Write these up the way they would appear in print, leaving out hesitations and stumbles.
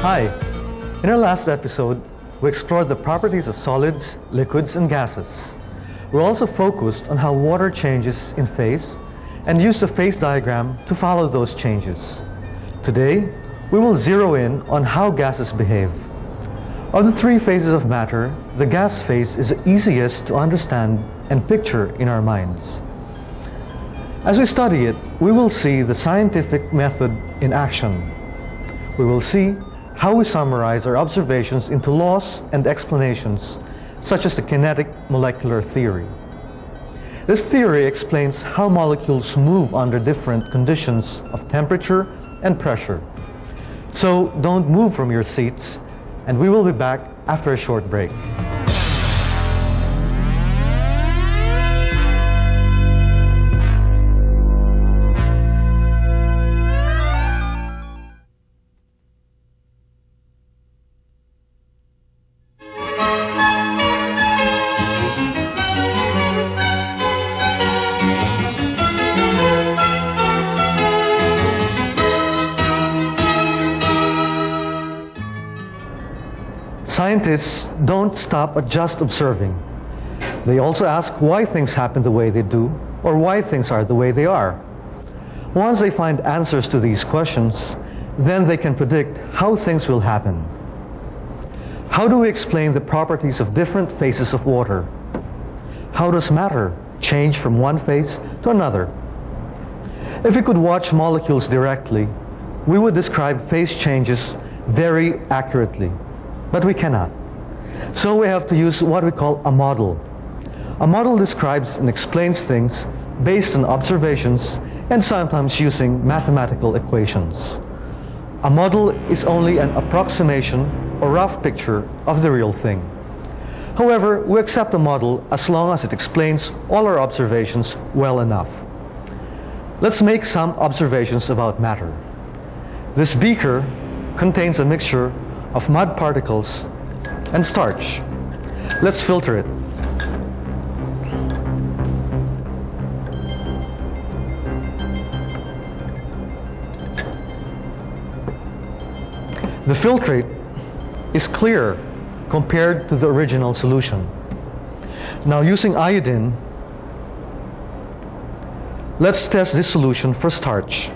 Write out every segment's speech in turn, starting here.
Hi! In our last episode, we explored the properties of solids, liquids, and gases. We also focused on how water changes in phase and used a phase diagram to follow those changes. Today, we will zero in on how gases behave. Of the three phases of matter, the gas phase is the easiest to understand and picture in our minds. As we study it, we will see the scientific method in action. We will see how we summarize our observations into laws and explanations, such as the kinetic molecular theory. This theory explains how molecules move under different conditions of temperature and pressure. So don't move from your seats, and we will be back after a short break. Scientists don't stop at just observing. They also ask why things happen the way they do, or why things are the way they are. Once they find answers to these questions, then they can predict how things will happen. How do we explain the properties of different phases of water? How does matter change from one phase to another? If we could watch molecules directly, we would describe phase changes very accurately. But we cannot. So we have to use what we call a model. A model describes and explains things based on observations and sometimes using mathematical equations. A model is only an approximation or rough picture of the real thing. However, we accept a model as long as it explains all our observations well enough. Let's make some observations about matter. This beaker contains a mixture of mud particles and starch. Let's filter it. The filtrate is clear compared to the original solution. Now, using iodine, let's test this solution for starch.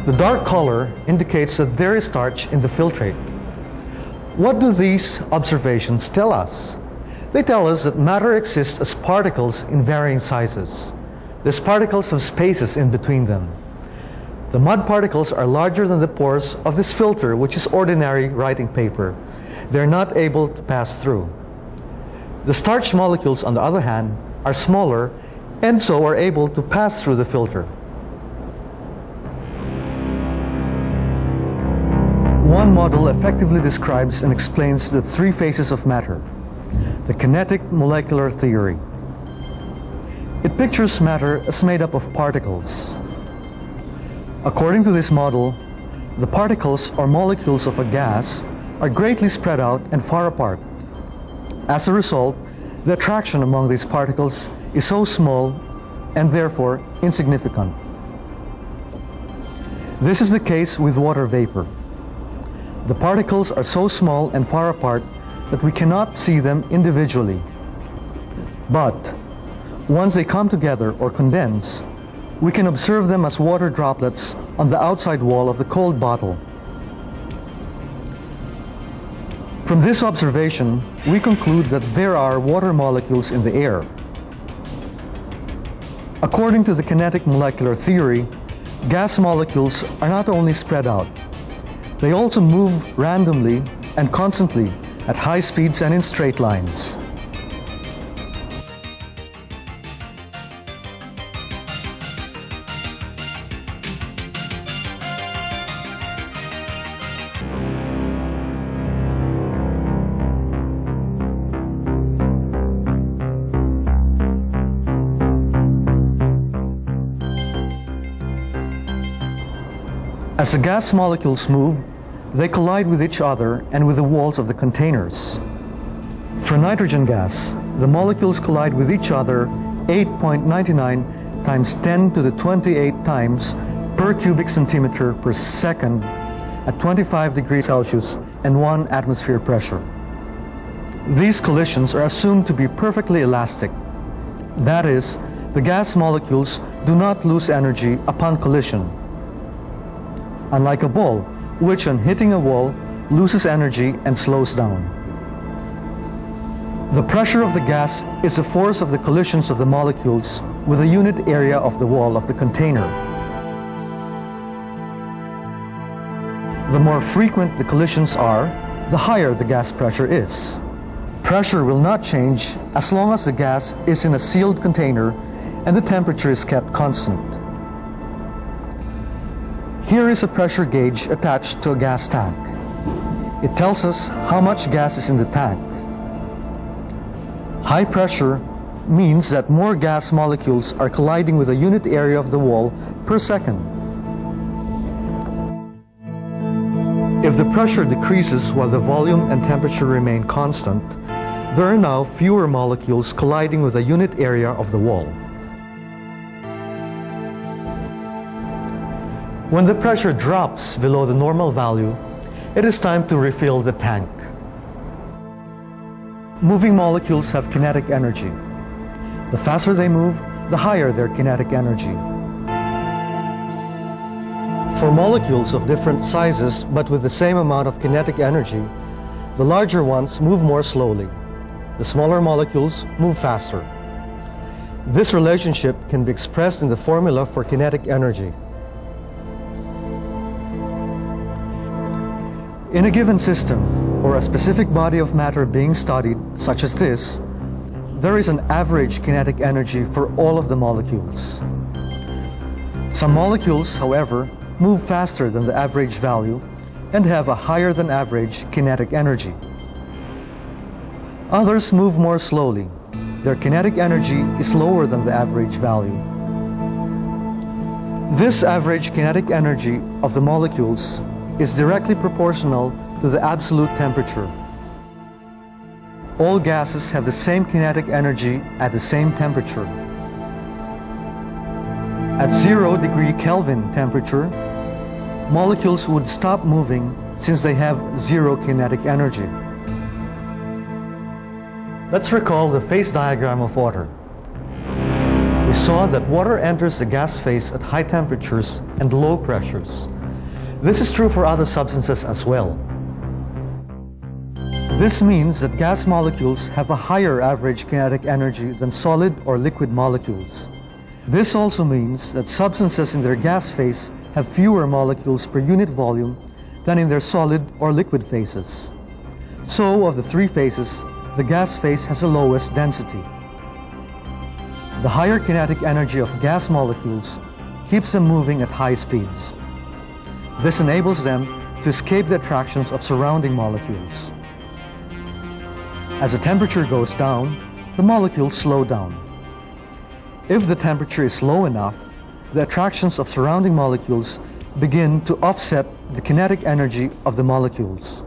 The dark color indicates that there is starch in the filtrate. What do these observations tell us? They tell us that matter exists as particles in varying sizes. These particles have spaces in between them. The mud particles are larger than the pores of this filter, which is ordinary writing paper. They're not able to pass through. The starch molecules, on the other hand, are smaller and so are able to pass through the filter. One model effectively describes and explains the three phases of matter, the kinetic molecular theory. It pictures matter as made up of particles. According to this model, the particles or molecules of a gas are greatly spread out and far apart. As a result, the attraction among these particles is so small and therefore insignificant. This is the case with water vapor. The particles are so small and far apart that we cannot see them individually. But once they come together or condense, we can observe them as water droplets on the outside wall of the cold bottle. From this observation, we conclude that there are water molecules in the air. According to the kinetic molecular theory, gas molecules are not only spread out, they also move randomly and constantly at high speeds and in straight lines. As the gas molecules move, They collide with each other and with the walls of the containers. For nitrogen gas, the molecules collide with each other 8.99 times 10 to the 28 times per cubic centimeter per second at 25 degrees Celsius and 1 atmosphere pressure. These collisions are assumed to be perfectly elastic. That is, the gas molecules do not lose energy upon collision. Unlike a ball, which on hitting a wall loses energy and slows down. The pressure of the gas is the force of the collisions of the molecules with a unit area of the wall of the container. The more frequent the collisions are, the higher the gas pressure is. Pressure will not change as long as the gas is in a sealed container and the temperature is kept constant. Here is a pressure gauge attached to a gas tank. It tells us how much gas is in the tank. High pressure means that more gas molecules are colliding with a unit area of the wall per second. If the pressure decreases while the volume and temperature remain constant, there are now fewer molecules colliding with a unit area of the wall. When the pressure drops below the normal value, it is time to refill the tank. Moving molecules have kinetic energy. The faster they move, the higher their kinetic energy. For molecules of different sizes but with the same amount of kinetic energy, the larger ones move more slowly. The smaller molecules move faster. This relationship can be expressed in the formula for kinetic energy. In a given system, or a specific body of matter being studied, such as this, there is an average kinetic energy for all of the molecules. Some molecules, however, move faster than the average value and have a higher than average kinetic energy. Others move more slowly. Their kinetic energy is lower than the average value. This average kinetic energy of the molecules is directly proportional to the absolute temperature. All gases have the same kinetic energy at the same temperature. At 0 degree Kelvin temperature, molecules would stop moving since they have zero kinetic energy. Let's recall the phase diagram of water. We saw that water enters the gas phase at high temperatures and low pressures. This is true for other substances as well. This means that gas molecules have a higher average kinetic energy than solid or liquid molecules. This also means that substances in their gas phase have fewer molecules per unit volume than in their solid or liquid phases. So, of the three phases, the gas phase has the lowest density. The higher kinetic energy of gas molecules keeps them moving at high speeds. This enables them to escape the attractions of surrounding molecules. As the temperature goes down, the molecules slow down. If the temperature is low enough, the attractions of surrounding molecules begin to offset the kinetic energy of the molecules.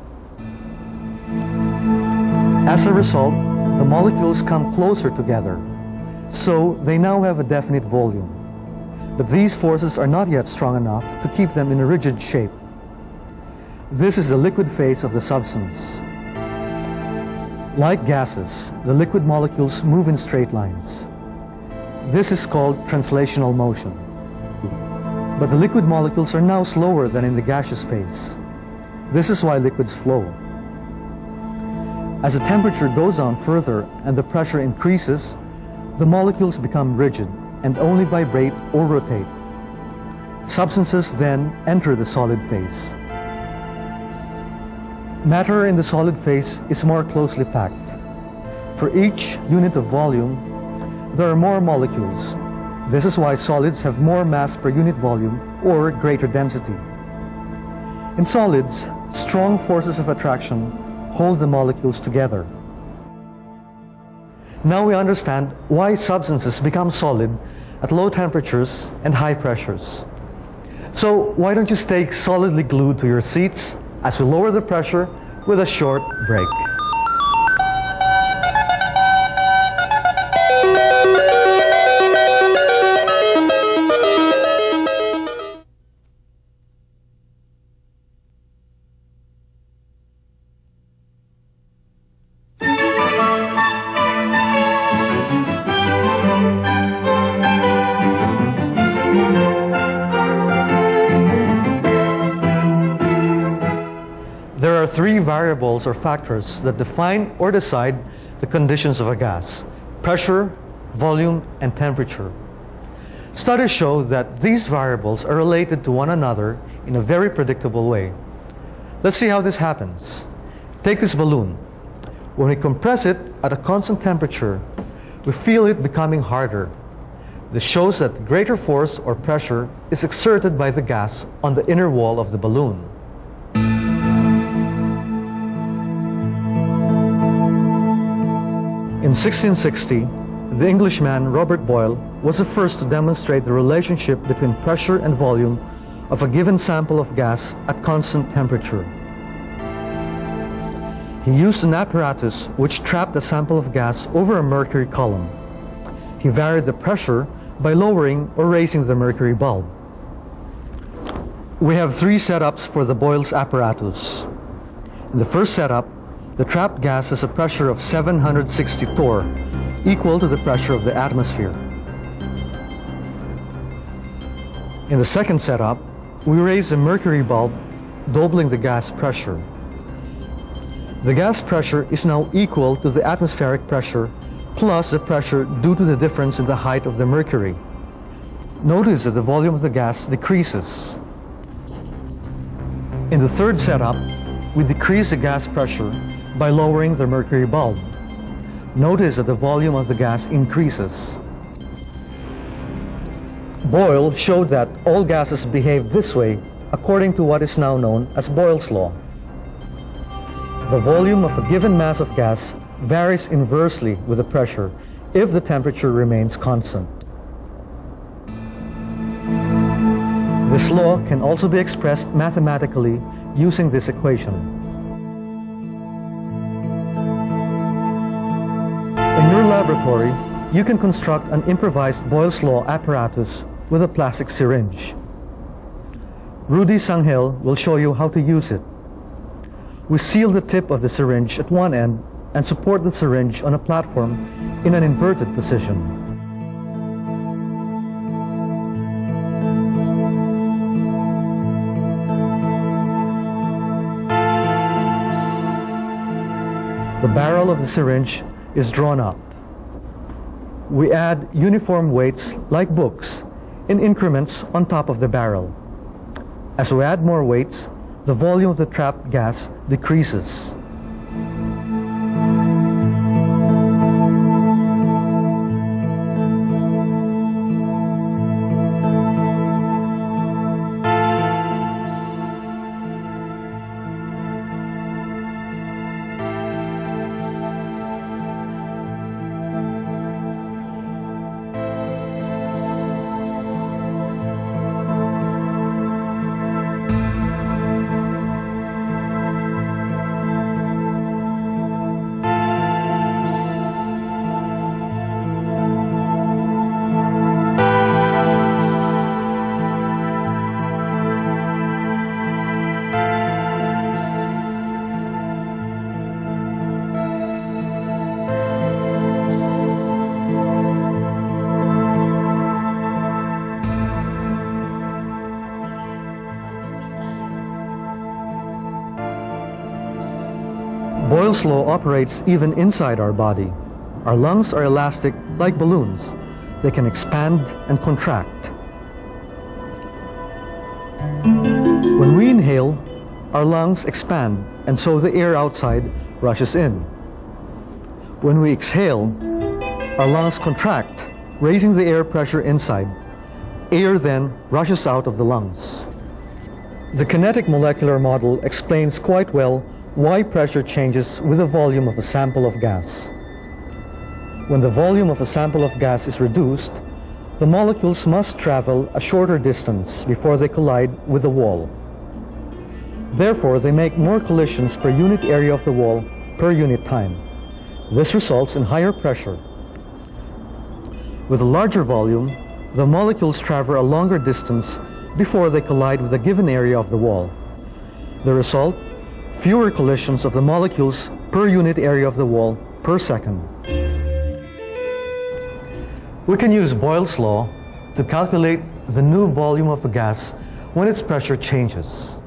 As a result, the molecules come closer together, so they now have a definite volume. But these forces are not yet strong enough to keep them in a rigid shape. This is the liquid phase of the substance. Like gases, the liquid molecules move in straight lines. This is called translational motion. But the liquid molecules are now slower than in the gaseous phase. This is why liquids flow. As the temperature goes on further and the pressure increases, the molecules become rigid and only vibrate or rotate. Substances then enter the solid phase. Matter in the solid phase is more closely packed. For each unit of volume, there are more molecules. This is why solids have more mass per unit volume or greater density. In solids, strong forces of attraction hold the molecules together. Now we understand why substances become solid at low temperatures and high pressures. So why don't you stay solidly glued to your seats as we lower the pressure with a short break. There are three variables or factors that define or decide the conditions of a gas: pressure, volume, and temperature. Studies show that these variables are related to one another in a very predictable way. Let's see how this happens. Take this balloon. When we compress it at a constant temperature, we feel it becoming harder. This shows that greater force or pressure is exerted by the gas on the inner wall of the balloon. In 1660, the Englishman Robert Boyle was the first to demonstrate the relationship between pressure and volume of a given sample of gas at constant temperature. He used an apparatus which trapped a sample of gas over a mercury column. He varied the pressure by lowering or raising the mercury bulb. We have three setups for the Boyle's apparatus. In the first setup, the trapped gas has a pressure of 760 torr, equal to the pressure of the atmosphere. In the second setup, we raise the mercury bulb, doubling the gas pressure. The gas pressure is now equal to the atmospheric pressure plus the pressure due to the difference in the height of the mercury. Notice that the volume of the gas decreases. In the third setup, we decrease the gas pressure by lowering the mercury bulb. Notice that the volume of the gas increases. Boyle showed that all gases behave this way according to what is now known as Boyle's law. The volume of a given mass of gas varies inversely with the pressure if the temperature remains constant. This law can also be expressed mathematically using this equation. In your laboratory, you can construct an improvised Boyle's law apparatus with a plastic syringe. Rudy Sanghel will show you how to use it. We seal the tip of the syringe at one end and support the syringe on a platform in an inverted position. The barrel of the syringe is drawn up. We add uniform weights like books in increments on top of the barrel. As we add more weights, the volume of the trapped gas decreases. Boyle's law operates even inside our body. Our lungs are elastic like balloons. They can expand and contract. When we inhale, our lungs expand, and so the air outside rushes in. When we exhale, our lungs contract, raising the air pressure inside. Air then rushes out of the lungs. The kinetic molecular model explains quite well why pressure changes with the volume of a sample of gas. When the volume of a sample of gas is reduced, the molecules must travel a shorter distance before they collide with the wall. Therefore, they make more collisions per unit area of the wall per unit time. This results in higher pressure. With a larger volume, the molecules travel a longer distance before they collide with a given area of the wall. The result, fewer collisions of the molecules per unit area of the wall per second. We can use Boyle's law to calculate the new volume of a gas when its pressure changes.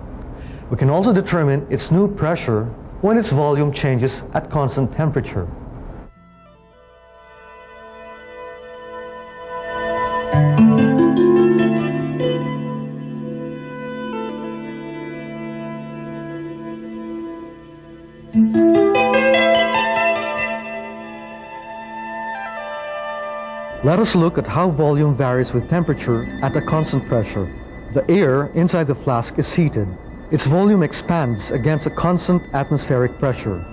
We can also determine its new pressure when its volume changes at constant temperature. Let us look at how volume varies with temperature at a constant pressure. The air inside the flask is heated. Its volume expands against a constant atmospheric pressure.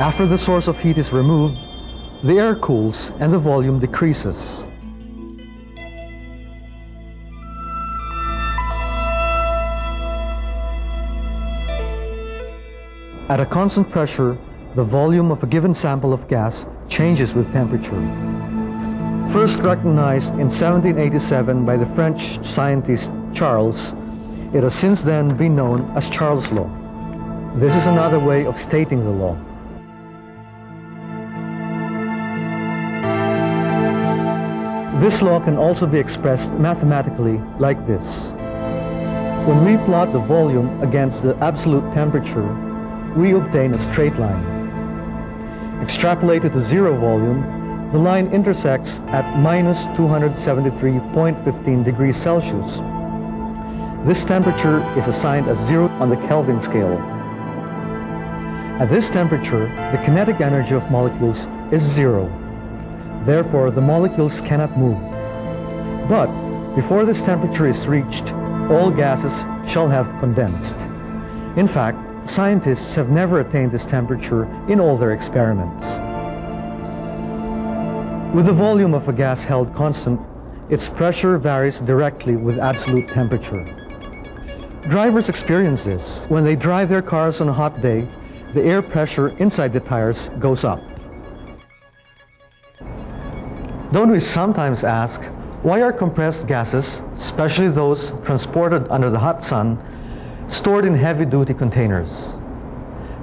After the source of heat is removed, the air cools and the volume decreases. At a constant pressure, the volume of a given sample of gas changes with temperature. First recognized in 1787 by the French scientist Charles, it has since then been known as Charles' law. This is another way of stating the law. This law can also be expressed mathematically like this. When we plot the volume against the absolute temperature, we obtain a straight line. Extrapolated to zero volume, the line intersects at minus 273.15 degrees Celsius. This temperature is assigned as 0 on the Kelvin scale. At this temperature, the kinetic energy of molecules is 0. Therefore, the molecules cannot move. But before this temperature is reached, all gases shall have condensed. In fact, scientists have never attained this temperature in all their experiments. With the volume of a gas held constant, its pressure varies directly with absolute temperature. Drivers experience this. When they drive their cars on a hot day, the air pressure inside the tires goes up. Don't we sometimes ask, why are compressed gases, especially those transported under the hot sun, stored in heavy-duty containers?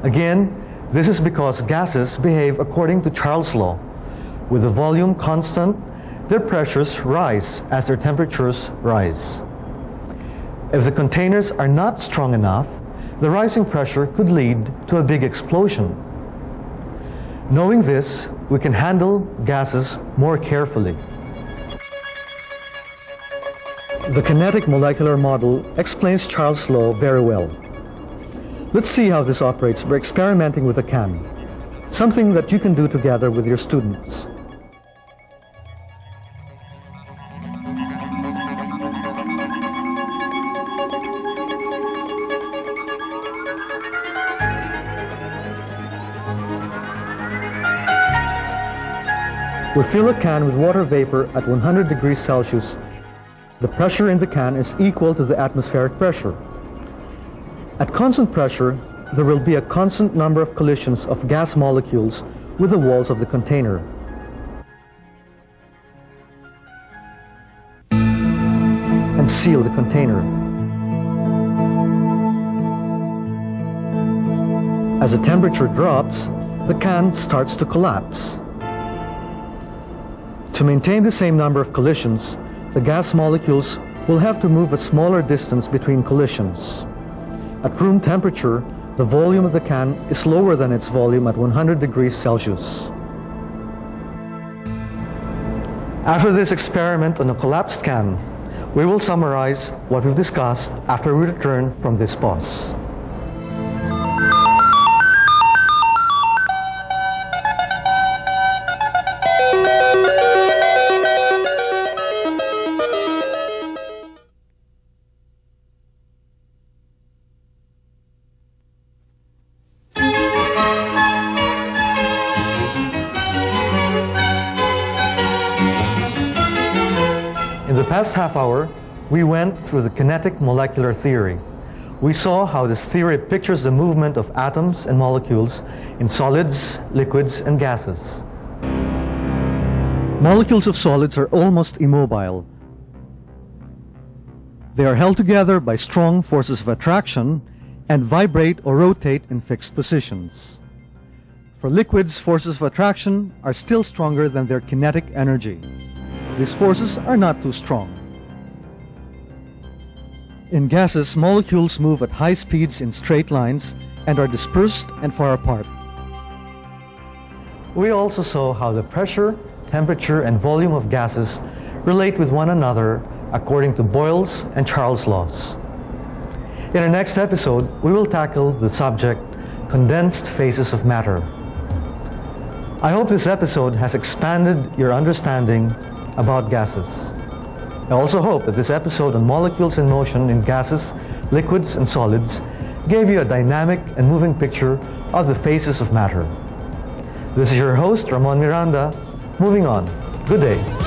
Again, this is because gases behave according to Charles' law. With the volume constant, their pressures rise as their temperatures rise. If the containers are not strong enough, the rising pressure could lead to a big explosion. Knowing this, we can handle gases more carefully. The kinetic molecular model explains Charles' law very well. Let's see how this operates by experimenting with a can, something that you can do together with your students. We fill a can with water vapor at 100 degrees Celsius. The pressure in the can is equal to the atmospheric pressure. At constant pressure, there will be a constant number of collisions of gas molecules with the walls of the container. And seal the container. As the temperature drops, the can starts to collapse. To maintain the same number of collisions, the gas molecules will have to move a smaller distance between collisions. At room temperature, the volume of the can is lower than its volume at 100 degrees Celsius. After this experiment on a collapsed can, we will summarize what we've discussed after we return from this pause. past half hour, we went through the kinetic molecular theory. We saw how this theory pictures the movement of atoms and molecules in solids, liquids, and gases. Molecules of solids are almost immobile. They are held together by strong forces of attraction and vibrate or rotate in fixed positions. For liquids, forces of attraction are still stronger than their kinetic energy. These forces are not too strong. In gases, molecules move at high speeds in straight lines and are dispersed and far apart. We also saw how the pressure, temperature, and volume of gases relate with one another according to Boyle's and Charles' laws. In our next episode, we will tackle the subject, condensed phases of matter. I hope this episode has expanded your understanding about gases. I also hope that this episode on molecules in motion in gases, liquids, and solids gave you a dynamic and moving picture of the phases of matter. This is your host, Ramon Miranda. Moving on. Good day.